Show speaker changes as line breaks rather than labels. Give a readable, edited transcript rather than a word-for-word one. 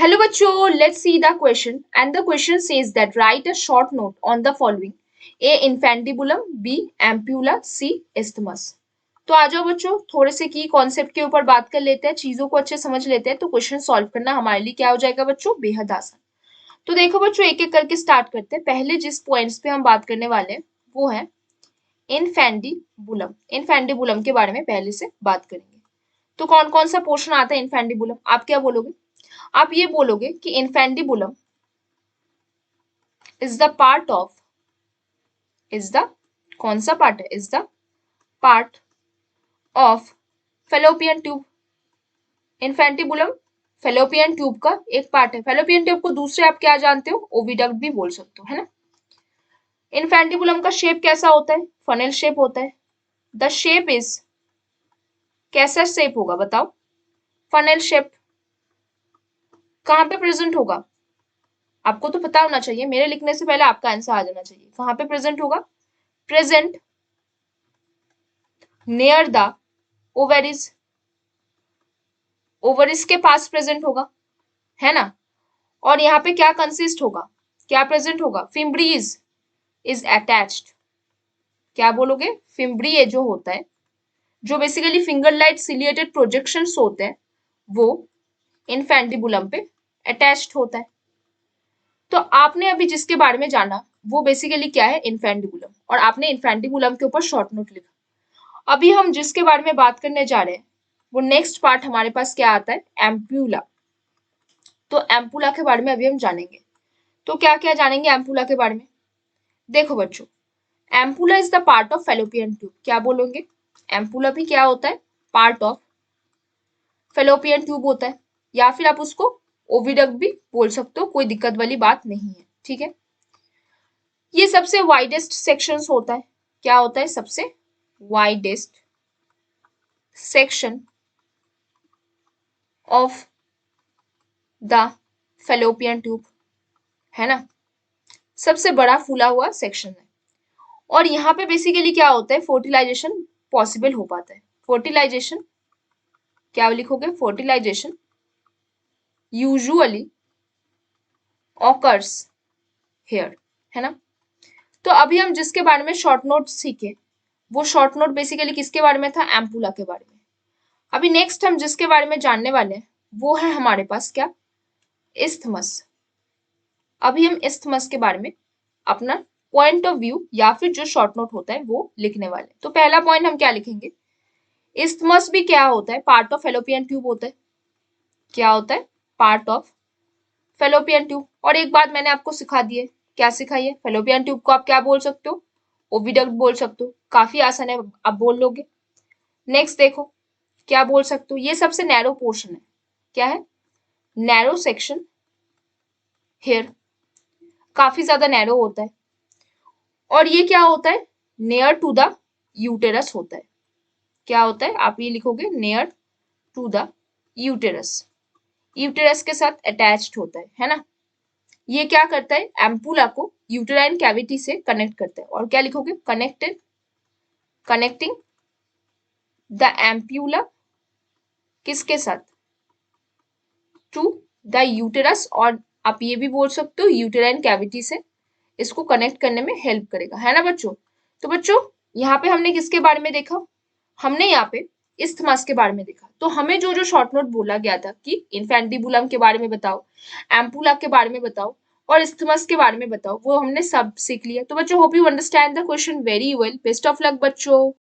Hello बच्चों, let's see the question and the question says that write a short note on the following: A. infundibulum, B. ampulla, C. isthmus। तो आ जाओ बच्चों, थोड़े से की concept के ऊपर बात कर लेते हैं, चीजों को अच्छे समझ लेते हैं, तो क्वेश्चन सॉल्व करना हमारे लिए क्या हो जाएगा बच्चों, बेहद आसान। तो देखो बच्चों, एक एक करके स्टार्ट करते हैं। पहले जिस पॉइंट्स पे हम बात करने वाले हैं वो है इनफैंडिबुलम। इनफैंडिबुलम के बारे में पहले से बात करेंगे। तो कौन कौन सा पोर्शन आता है इनफैंडिबुलम, आप क्या बोलोगे? आप ये बोलोगे कि infundibulum is the part of, is the, कौन सा पार्ट है? Is the part of fallopian tube. Infundibulum fallopian tube का एक पार्ट है। फेलोपियन ट्यूब को दूसरे आप क्या जानते हो? ओविडक्ट भी बोल सकते हो, है ना। इनफैंटिबुलम का शेप कैसा होता है? फनेल शेप होता है। द शेप इज, कैसा शेप होगा बताओ? Funnel shape. कहां पे प्रेजेंट होगा? आपको तो पता होना चाहिए, मेरे लिखने से पहले आपका आंसर आ जाना चाहिए। कहां पे प्रेजेंट होगा? Present near the ovaries. Ovaries के पास प्रेजेंट होगा, है ना। और यहाँ पे क्या कंसिस्ट होगा, क्या प्रेजेंट होगा? फिम्ब्रीज इज अटैच्ड। क्या बोलोगे? फिम्ब्रिए जो होता है, जो basically finger light ciliated projections होते हैं, वो इनफैंटिबुलम पे अटैच्ड होता है। तो आपने अभी जिसके बारे में जाना वो बेसिकली क्या है? इनफैंटिबुलम। और आपने इनफैंटिबुलम के ऊपर शॉर्ट नोट लिखा। अभी हम जिसके बारे में बात करने जा रहे हैं वो नेक्स्ट पार्ट हमारे पास क्या आता है? एम्प्यूला। तो एम्पुला के बारे में अभी हम जानेंगे। तो क्या क्या जानेंगे एम्पुला के बारे में? देखो बच्चों, ampulla is the part of fallopian tube. क्या बोलोगे? एम्पुला भी क्या होता है? पार्ट ऑफ फेलोपियन ट्यूब होता है, या फिर आप उसको ओविडक्ट भी बोल सकते हो, कोई दिक्कत वाली बात नहीं है, ठीक है। ये सबसे वाइडेस्ट सेक्शंस होता है। क्या होता है? सबसे widest section of the fallopian tube, है ना। सबसे बड़ा फूला हुआ सेक्शन है। और यहाँ पे बेसिकली क्या होता है? फर्टिलाइजेशन पॉसिबल हो पाता है। फर्टिलाइजेशन, क्या लिखोगे? फर्टिलाइजेशन यूजुअली ऑकर्स हियर, है ना। तो अभी हम जिसके बारे में शॉर्ट नोट सीखे वो शॉर्ट नोट बेसिकली किसके बारे में था? एम्पुला के बारे में। अभी नेक्स्ट हम जिसके बारे में जानने वाले हैं वो है हमारे पास क्या? इस्थमस। अभी हम इस्थमस के बारे में अपना पॉइंट ऑफ व्यू या फिर जो शॉर्ट नोट होता है वो लिखने वाले। तो पहला पॉइंट हम क्या लिखेंगे? इस्थमस भी क्या होता है? पार्ट ऑफ फेलोपियन ट्यूब होता है। क्या होता है? Part of fallopian tube. और एक बात मैंने आपको सिखा दी है। क्या सिखाई है? फेलोपियन ट्यूब को आप क्या बोल सकते हो? ओविडक्ट बोल सकते हो। काफी आसान है, आप बोल लोगे। नेक्स्ट देखो, क्या बोल सकते हो? ये सबसे नैरो पोर्शन है। क्या है? नैरो सेक्शन हेयर, काफी ज्यादा नैरो होता है। और ये क्या होता है? नियर टू द यूटेरस होता है। क्या होता है? आप ये लिखोगे near to the uterus. Uterus के साथ अटैच्ड होता है ना। ये क्या करता है? एम्पुला को यूटेराइन कैविटी से कनेक्ट करता है। और क्या लिखोगे? कनेक्टेड, कनेक्टिंग द एम्प्यूला किसके साथ? To the uterus. और आप ये भी बोल सकते हो यूटेराइन कैविटी से इसको कनेक्ट करने में हेल्प करेगा, है ना बच्चों। तो बच्चों, यहाँ पे हमने किसके बारे में देखा? हमने यहाँ पे इस्थमास के बारे में देखा। तो हमें जो जो शॉर्ट नोट बोला गया था कि इनफैंटिबुलम के बारे में बताओ, एम्पुला के बारे में बताओ और इस्थमास के बारे में बताओ, वो हमने सब सीख लिया। तो बच्चों, hope you understand the question very well. Best of luck बच्चों।